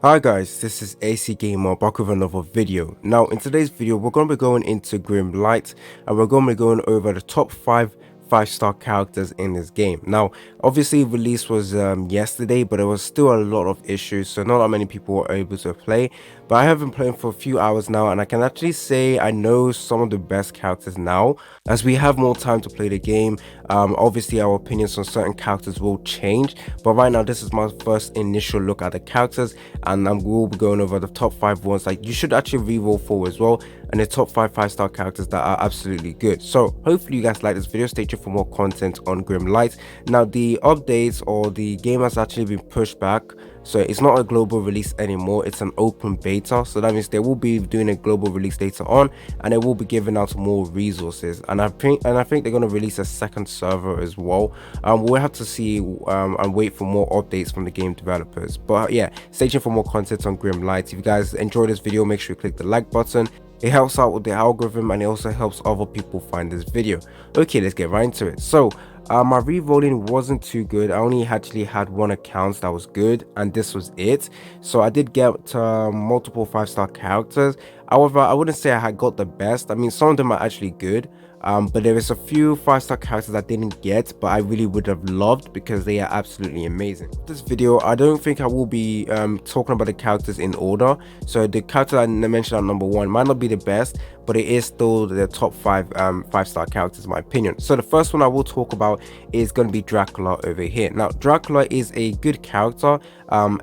Hi guys, this is AC Gamer back with another video. Now in today's video we're going to be going into Grimlight and we're going to be going over the top 5 5-star characters in this game. Now obviously release was yesterday, but there was still a lot of issues, so not that many people were able to play. But I have been playing for a few hours now and I can actually say I know some of the best characters now as we have more time to play the game. Obviously our opinions on certain characters will change, but right now this is my first initial look at the characters, and we'll be going over the top 5 ones like you should actually reroll for as well, and the top 5 5-star characters that are absolutely good. So hopefully you guys like this video. Stay tuned for more content on Grimlight. Now the updates or the game has actually been pushed back, so it's not a global release anymore, it's an open beta. So that means they will be doing a global release later on, and they will be giving out more resources, and I think they're going to release a second server as well. We'll have to see and wait for more updates from the game developers. But yeah, stay tuned for more content on Grimlight. If you guys enjoyed this video, make sure you click the like button. It helps out with the algorithm and it also helps other people find this video. Okay, let's get right into it. So my re-rolling wasn't too good. I only actually had one account that was good, and this was it. So I did get multiple 5-star characters. However, I wouldn't say I had got the best. I mean, some of them are actually good, but there is a few 5-star characters I didn't get, but I really would have loved because they are absolutely amazing. This video, I don't think I will be talking about the characters in order. So the character I mentioned at number 1 might not be the best, but it is still the top 5 5-star characters in my opinion. So the first one I will talk about is going to be Dracula over here. Now Dracula is a good character.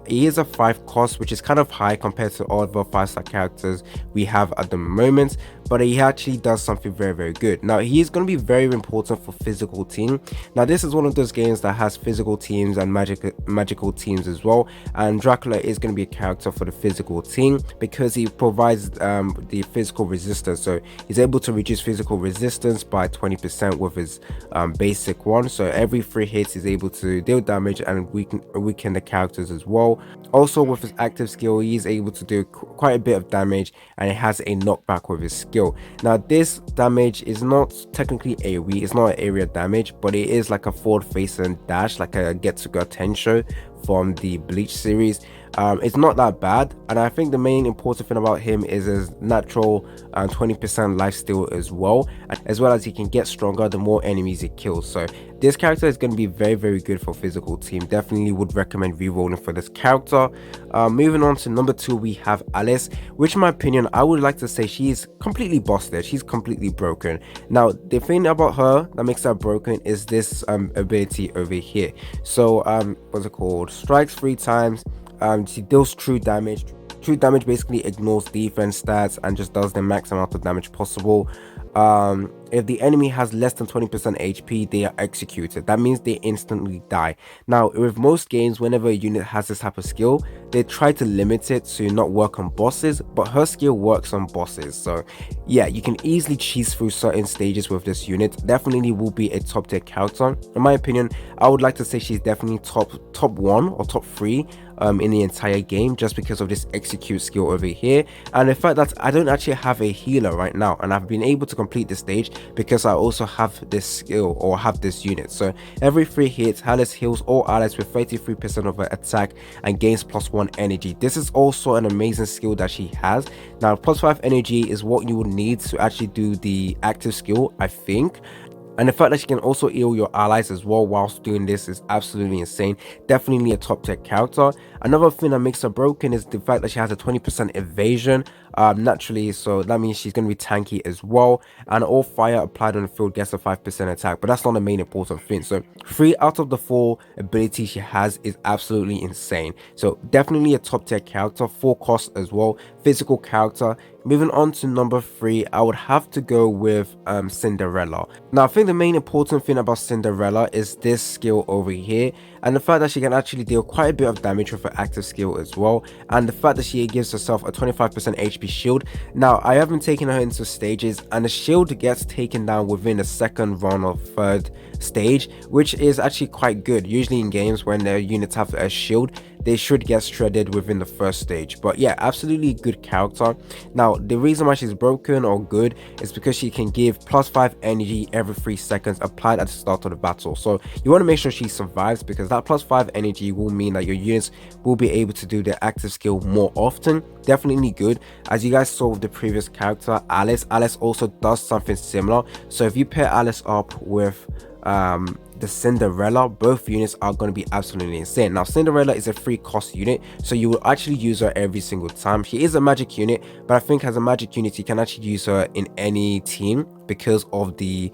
He is a 5 cost, which is kind of high compared to all other 5-star characters we have at the moment, but he actually does something very good. Now he is going to be very important for physical team. Now this is one of those games that has physical teams and magical teams as well, and Dracula is going to be a character for the physical team because he provides the physical resistance. So he's able to reduce physical resistance by 20% with his basic one. So every 3 hits he's able to deal damage and weaken the characters as well. Also with his active skill, he is able to do quite a bit of damage, and it has a knockback with his skill. Now this damage is not technically AoE, it's not an area damage, but it is like a forward facing dash, like a Getsuga Tensho from the Bleach series. It's not that bad, and I think the main important thing about him is his natural 20% lifesteal as well as he can get stronger the more enemies he kills. So this character is going to be very good for physical team. Definitely would recommend re-rolling for this character. Moving on to number 2, we have Alice, which in my opinion I would like to say she's completely busted. She's completely broken. Now the thing about her that makes her broken is this ability over here. So what's it called? Strikes 3 times. She deals true damage. True damage basically ignores defense stats and just does the max amount of damage possible. If the enemy has less than 20% HP, they are executed. That means they instantly die. Now with most games, whenever a unit has this type of skill, they try to limit it to not work on bosses, but her skill works on bosses. So yeah, you can easily cheese through certain stages with this unit. Definitely will be a top tier character. In my opinion, I would like to say she's definitely top 1 or top 3 in the entire game, just because of this execute skill over here, and the fact that I don't actually have a healer right now, and I've been able to complete this stage because I also have this skill or have this unit. So every 3 hits, Alice heals all allies with 33% of her attack and gains +1 energy. This is also an amazing skill that she has. Now +5 energy is what you would need to actually do the active skill, I think. And the fact that she can also heal your allies as well whilst doing this is absolutely insane. Definitely a top tier character. Another thing that makes her broken is the fact that she has a 20% evasion naturally, so that means she's going to be tanky as well, and all fire applied on the field gets a 5% attack, but that's not the main important thing. So 3 out of the 4 abilities she has is absolutely insane. So definitely a top tier character, 4 costs as well, physical character. Moving on to number 3, I would have to go with Cinderella. Now I think the main important thing about Cinderella is this skill over here, and the fact that she can actually deal quite a bit of damage with her active skill as well, and the fact that she gives herself a 25% HP shield. Now I haven't taken her into stages, and the shield gets taken down within the 2nd run or 3rd stage, which is actually quite good. Usually in games when their units have a shield, they should get shredded within the first stage. But yeah, absolutely good character. Now the reason why she's broken or good is because she can give +5 energy every 3 seconds applied at the start of the battle. So you want to make sure she survives, because that +5 energy will mean that your units will be able to do their active skill more often. Definitely good. As you guys saw with the previous character Alice also does something similar. So if you pair Alice up with the Cinderella, both units are going to be absolutely insane. Now Cinderella is a free cost unit, so you will actually use her every single time. She is a magic unit, but I think as a magic unit you can actually use her in any team because of the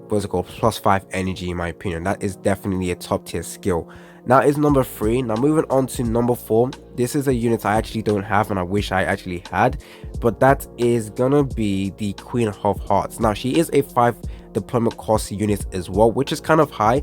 what's it called, +5 energy. In my opinion, that is definitely a top tier skill. Now is number 3. Now moving on to number 4. This is a unit I actually don't have and I wish I actually had, but that is gonna be the Queen of Hearts. Now she is a 5 deployment cost unit as well, which is kind of high,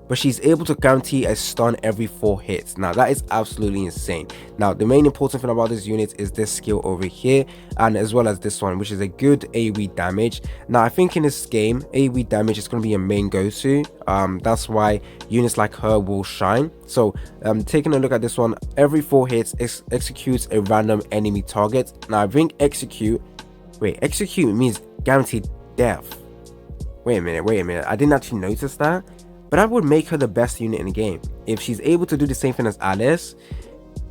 but she's able to guarantee a stun every 4 hits. Now that is absolutely insane. Now the main important thing about this unit is this skill over here, and as well as this one, which is a good AoE damage. Now I think in this game AoE damage is going to be a main go-to. That's why units like her will shine. So taking a look at this one, every 4 hits executes a random enemy target. Now I think execute means guaranteed death. Wait a minute, I didn't actually notice that, but that would make her the best unit in the game if she's able to do the same thing as Alice.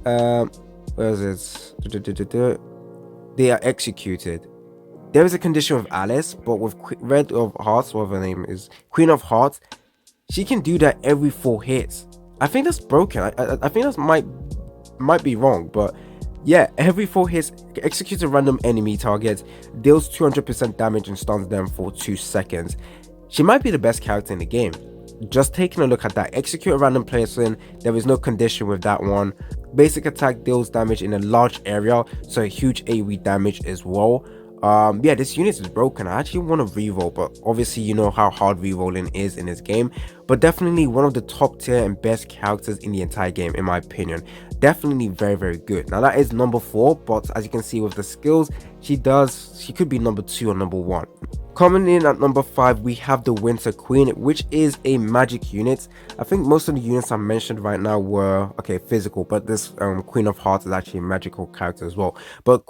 Where is it? They are executed. There is a condition with Alice, but with Red of Hearts, whatever her name is, Queen of Hearts, she can do that every 4 hits. I think that's broken. I think that might be wrong, but yeah, every 4 hits executes a random enemy target, deals 200% damage and stuns them for 2 seconds. She might be the best character in the game. Just taking a look at that, execute a random person, there is no condition with that one. Basic attack deals damage in a large area, so a huge AoE damage as well. Yeah, this unit is broken. I actually want to reroll, but obviously you know how hard rerolling is in this game. But definitely one of the top tier and best characters in the entire game, in my opinion. Definitely very, very good. Now that is number 4, but as you can see with the skills, she could be number 2 or number 1. Coming in at number 5, we have the Winter Queen, which is a magic unit. I think most of the units I mentioned right now were physical, but this Queen of Hearts is actually a magical character as well. But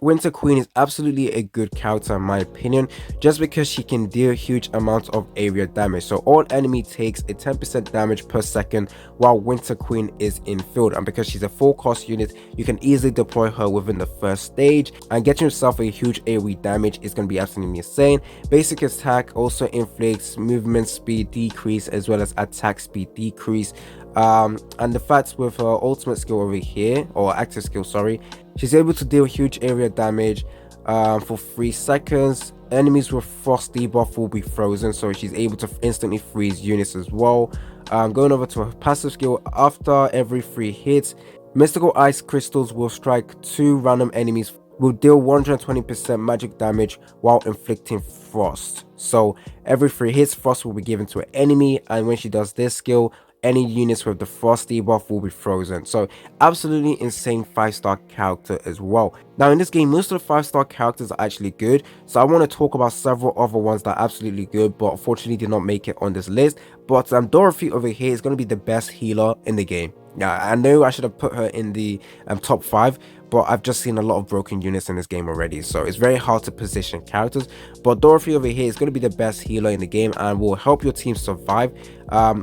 Winter Queen is absolutely a good character in my opinion, just because she can deal huge amounts of area damage. So all enemy takes a 10% damage per second while Winter Queen is in field, and because she's a full cost unit, you can easily deploy her within the first stage, and getting yourself a huge AoE damage is going to be absolutely insane. Basic attack also inflicts movement speed decrease as well as attack speed decrease. And the fact with her ultimate skill over here, or active skill, sorry, she's able to deal huge area damage for 3 seconds. Enemies with frost debuff will be frozen, so she's able to instantly freeze units as well. Going over to her passive skill, after every 3 hits, mystical ice crystals will strike 2 random enemies, will deal 120% magic damage while inflicting frost. So every 3 hits, frost will be given to an enemy, and when she does this skill, any units with the frost debuff will be frozen. So absolutely insane 5-star character as well. Now in this game, most of the 5-star characters are actually good, so I want to talk about several other ones that are absolutely good but unfortunately did not make it on this list. But Dorothy over here is going to be the best healer in the game. Yeah, I know I should have put her in the top 5, but I've just seen a lot of broken units in this game already, so it's very hard to position characters. But Dorothy over here is going to be the best healer in the game and will help your team survive.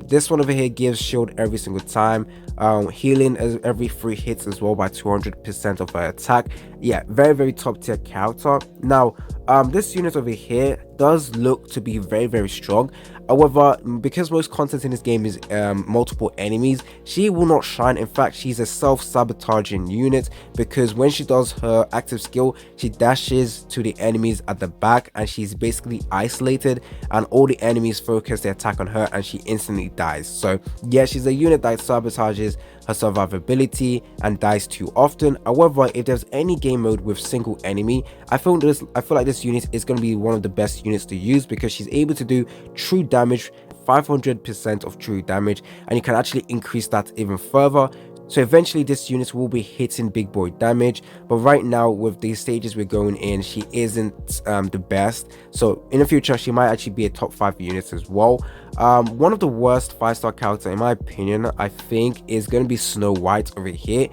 This one over here gives shield every single time, healing every 3 hits as well by 200% of her attack. Yeah, very, very top tier character. Now this unit over here does look to be very, very strong. However, because most content in this game is multiple enemies, she will not shine. In fact, she's a self-sabotaging unit, because when she does her active skill, she dashes to the enemies at the back and she's basically isolated, and all the enemies focus their attack on her and she instantly dies. So yeah, she's a unit that sabotages her survivability and dies too often. However, if there's any game mode with single enemy, I feel like this unit is going to be one of the best units to use, because she's able to do true damage, 500% of true damage, and you can actually increase that even further So eventually this unit will be hitting big boy damage, but right now with these stages we're going in, she isn't the best. So in the future she might actually be a top 5 unit as well. One of the worst 5-star character in my opinion, I think, is going to be Snow White over here.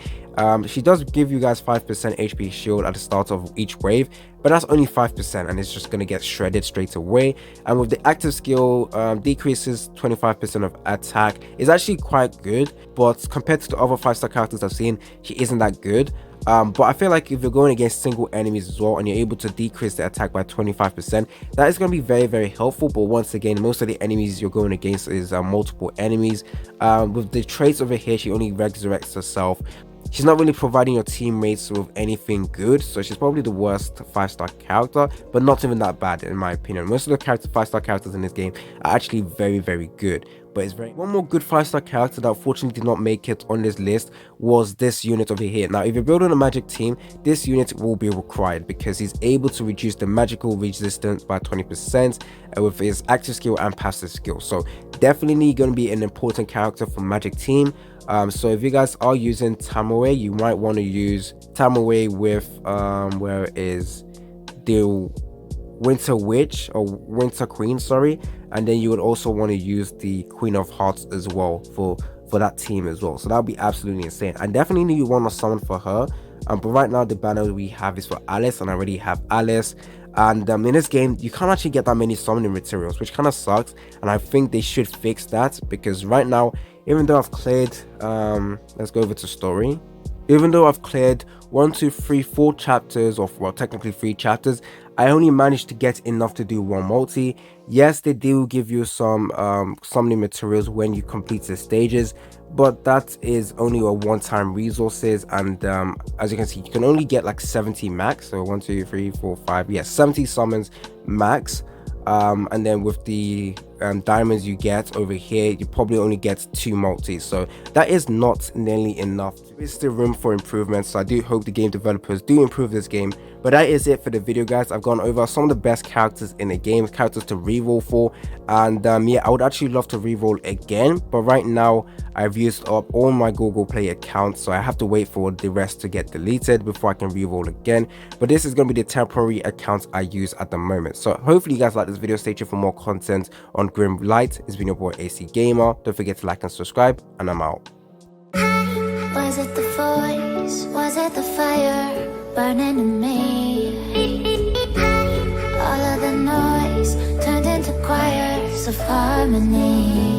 She does give you guys 5% HP shield at the start of each wave, but that's only 5% and it's just going to get shredded straight away. And with the active skill, decreases 25% of attack, is actually quite good, but compared to the other 5-star characters I've seen, she isn't that good. But I feel like if you're going against single enemies as well and you're able to decrease the attack by 25%, that is going to be very helpful. But once again, most of the enemies you're going against is multiple enemies. With the traits over here, she only resurrects herself. She's not really providing your teammates with anything good, so she's probably the worst 5-star character, but not even that bad in my opinion. Most of the 5-star characters in this game are actually very good. But it's one more good 5-star character that unfortunately did not make it on this list was this unit over here. Now if you're building a magic team, this unit will be required because he's able to reduce the magical resistance by 20% with his active skill and passive skill. So definitely going to be an important character for magic team. So if you guys are using Tamaway, you might want to use Tamaway with where is the Winter Witch or Winter Queen, sorry, and then you would also want to use the Queen of Hearts as well for that team as well. So that would be absolutely insane. And definitely you want to summon for her. But right now the banner we have is for Alice, and I already have Alice. And in this game you can't actually get that many summoning materials, which kind of sucks, and I think they should fix that, because right now, even though I've cleared let's go over to story. Even though I've cleared 1 2 3 4 chapters, or well technically 3 chapters, I only managed to get enough to do 1 multi. Yes, they do give you some summoning materials when you complete the stages, but that is only a one-time resources, and as you can see, you can only get like 70 max. So 1 2 3 4 5, yes, 70 summons max. And then with the diamonds you get over here, you probably only get 2 multis, so that is not nearly enough. There is still room for improvement, so I do hope the game developers do improve this game. But that is it for the video, guys. I've gone over some of the best characters in the game, characters to reroll for, and yeah, I would actually love to reroll again, but right now I've used up all my Google Play accounts, so I have to wait for the rest to get deleted before I can reroll again. But this is going to be the temporary account I use at the moment. So hopefully you guys like this video. Stay tuned for more content on Grimlight. It's been your boy AC Gamer. Don't forget to like and subscribe, and I'm out. Was it the voice? Was it the fire burning in me? All of the noise turned into choirs of harmony.